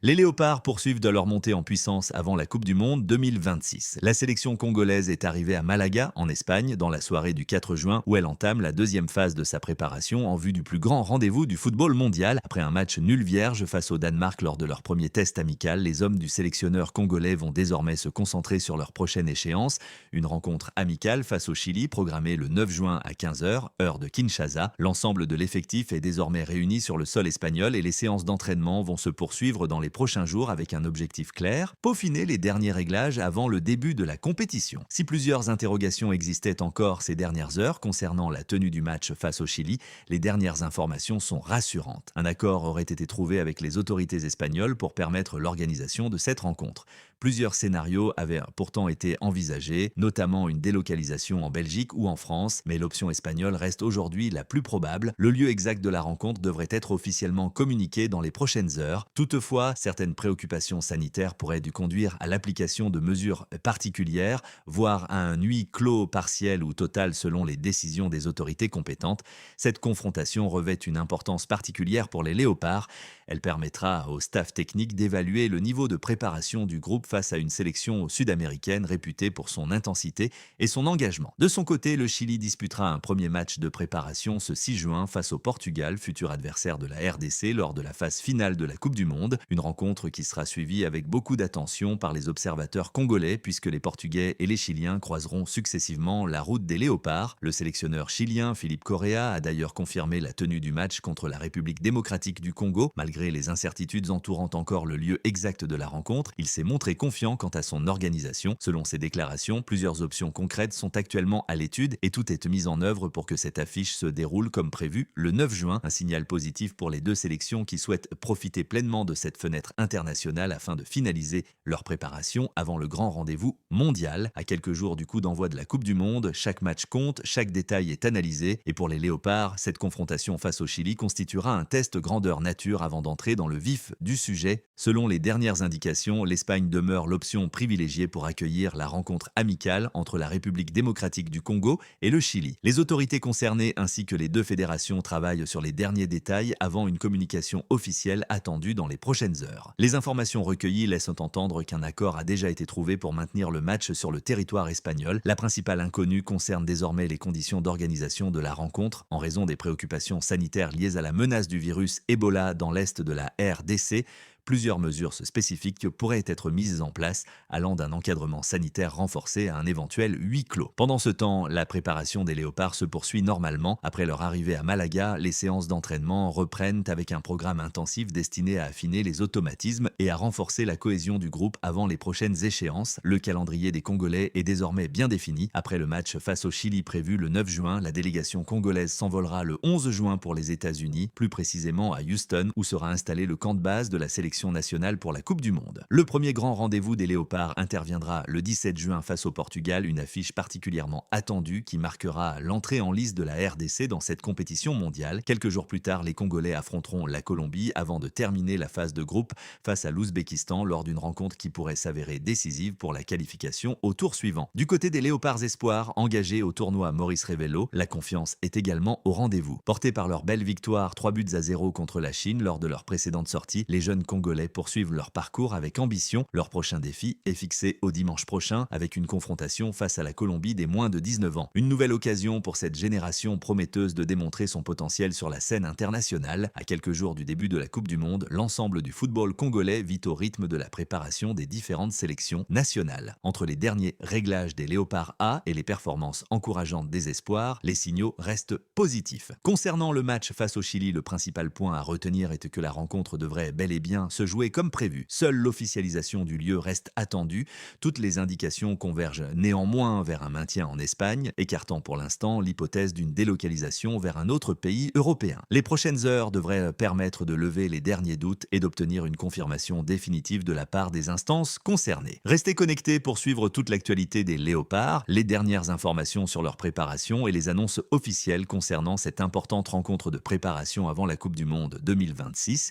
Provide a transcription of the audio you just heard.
Les Léopards poursuivent de leur montée en puissance avant la Coupe du Monde 2026. La sélection congolaise est arrivée à Malaga, en Espagne, dans la soirée du 4 juin, où elle entame la deuxième phase de sa préparation en vue du plus grand rendez-vous du football mondial. Après un match nul vierge face au Danemark lors de leur premier test amical, les hommes du sélectionneur congolais vont désormais se concentrer sur leur prochaine échéance, une rencontre amicale face au Chili programmée le 9 juin à 15h, heure de Kinshasa. L'ensemble de l'effectif est désormais réuni sur le sol espagnol et les séances d'entraînement vont se poursuivre dans les prochains jours avec un objectif clair, peaufiner les derniers réglages avant le début de la compétition. Si plusieurs interrogations existaient encore ces dernières heures concernant la tenue du match face au Chili, les dernières informations sont rassurantes. Un accord aurait été trouvé avec les autorités espagnoles pour permettre l'organisation de cette rencontre. Plusieurs scénarios avaient pourtant été envisagés, notamment une délocalisation en Belgique ou en France, mais l'option espagnole reste aujourd'hui la plus probable. Le lieu exact de la rencontre devrait être officiellement communiqué dans les prochaines heures. Toutefois, certaines préoccupations sanitaires pourraient dû conduire à l'application de mesures particulières, voire à un huis clos partiel ou total selon les décisions des autorités compétentes. Cette confrontation revêt une importance particulière pour les Léopards. Elle permettra au staff technique d'évaluer le niveau de préparation du groupe face à une sélection sud-américaine réputée pour son intensité et son engagement. De son côté, le Chili disputera un premier match de préparation ce 6 juin face au Portugal, futur adversaire de la RDC lors de la phase finale de la Coupe du Monde. Une rencontre qui sera suivie avec beaucoup d'attention par les observateurs congolais puisque les Portugais et les Chiliens croiseront successivement la route des Léopards. Le sélectionneur chilien Philippe Correa a d'ailleurs confirmé la tenue du match contre la République démocratique du Congo. Malgré les incertitudes entourant encore le lieu exact de la rencontre, il s'est montré confiant quant à son organisation. Selon ses déclarations, plusieurs options concrètes sont actuellement à l'étude et tout est mis en œuvre pour que cette affiche se déroule comme prévu le 9 juin. Un signal positif pour les deux sélections qui souhaitent profiter pleinement de cette fenêtre internationale afin de finaliser leur préparation avant le grand rendez-vous mondial. À quelques jours du coup d'envoi de la Coupe du Monde, chaque match compte, chaque détail est analysé et pour les Léopards, cette confrontation face au Chili constituera un test grandeur nature avant d'entrer dans le vif du sujet. Selon les dernières indications, l'Espagne demeure l'option privilégiée pour accueillir la rencontre amicale entre la République démocratique du Congo et le Chili. Les autorités concernées ainsi que les deux fédérations travaillent sur les derniers détails avant une communication officielle attendue dans les prochaines heures. Les informations recueillies laissent entendre qu'un accord a déjà été trouvé pour maintenir le match sur le territoire espagnol. La principale inconnue concerne désormais les conditions d'organisation de la rencontre en raison des préoccupations sanitaires liées à la menace du virus Ebola dans l'est de la RDC. Plusieurs mesures spécifiques pourraient être mises en place, allant d'un encadrement sanitaire renforcé à un éventuel huis clos. Pendant ce temps, la préparation des Léopards se poursuit normalement. Après leur arrivée à Malaga, les séances d'entraînement reprennent avec un programme intensif destiné à affiner les automatismes et à renforcer la cohésion du groupe avant les prochaines échéances. Le calendrier des Congolais est désormais bien défini. Après le match face au Chili prévu le 9 juin, la délégation congolaise s'envolera le 11 juin pour les États-Unis, plus précisément à Houston, où sera installé le camp de base de la sélection nationale pour la Coupe du Monde. Le premier grand rendez-vous des Léopards interviendra le 17 juin face au Portugal, une affiche particulièrement attendue qui marquera l'entrée en lice de la RDC dans cette compétition mondiale. Quelques jours plus tard, les Congolais affronteront la Colombie avant de terminer la phase de groupe face à l'Ouzbékistan lors d'une rencontre qui pourrait s'avérer décisive pour la qualification au tour suivant. Du côté des Léopards espoirs engagés au tournoi Maurice Revello, la confiance est également au rendez-vous. Portés par leur belle victoire 3-0 contre la Chine lors de leur précédente sortie, les jeunes Congolais poursuivent leur parcours avec ambition. Leur prochain défi est fixé au dimanche prochain avec une confrontation face à la Colombie des moins de 19 ans. Une nouvelle occasion pour cette génération prometteuse de démontrer son potentiel sur la scène internationale. À quelques jours du début de la Coupe du Monde, l'ensemble du football congolais vit au rythme de la préparation des différentes sélections nationales. Entre les derniers réglages des Léopards A et les performances encourageantes des espoirs, les signaux restent positifs. Concernant le match face au Chili, le principal point à retenir est que la rencontre devrait bel et bien se jouer comme prévu. Seule l'officialisation du lieu reste attendue. Toutes les indications convergent néanmoins vers un maintien en Espagne, écartant pour l'instant l'hypothèse d'une délocalisation vers un autre pays européen. Les prochaines heures devraient permettre de lever les derniers doutes et d'obtenir une confirmation définitive de la part des instances concernées. Restez connectés pour suivre toute l'actualité des Léopards, les dernières informations sur leur préparation et les annonces officielles concernant cette importante rencontre de préparation avant la Coupe du Monde 2026.